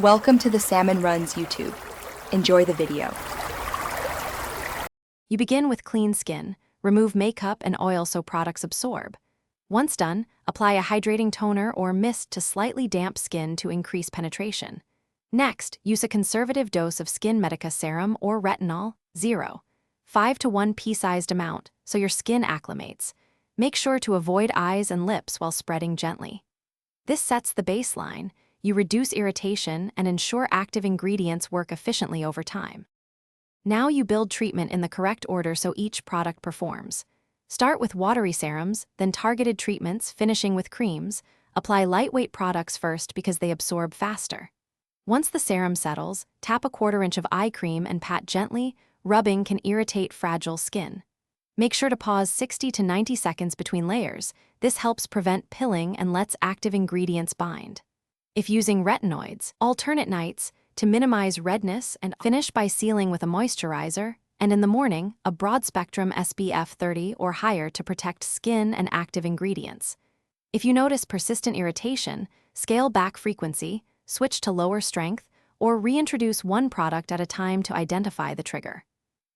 Welcome to the Salmon Runs YouTube. Enjoy the video. You begin with clean skin. Remove makeup and oil so products absorb. Once done, apply a hydrating toner or mist to slightly damp skin to increase penetration. Next, use a conservative dose of Skinmedica serum or retinol, 0.5 to 1 pea-sized amount, so your skin acclimates. Make sure to avoid eyes and lips while spreading gently. This sets the baseline. You reduce irritation and ensure active ingredients work efficiently over time. Now you build treatment in the correct order so each product performs. Start with watery serums, then targeted treatments, finishing with creams. Apply lightweight products first because they absorb faster. Once the serum settles, tap a 1/4 inch of eye cream and pat gently. Rubbing can irritate fragile skin. Make sure to pause 60 to 90 seconds between layers. This helps prevent pilling and lets active ingredients bind. If using retinoids, alternate nights to minimize redness and finish by sealing with a moisturizer, and in the morning, a broad-spectrum SPF 30 or higher to protect skin and active ingredients. If you notice persistent irritation, scale back frequency, switch to lower strength, or reintroduce one product at a time to identify the trigger.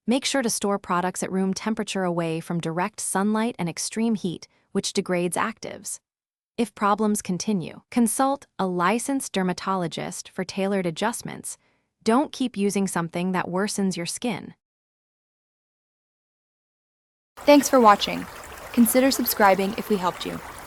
Make sure to store products at room temperature away from direct sunlight and extreme heat, which degrades actives. If problems continue, consult a licensed dermatologist for tailored adjustments. Don't keep using something that worsens your skin. Thanks for watching. Consider subscribing if we helped you.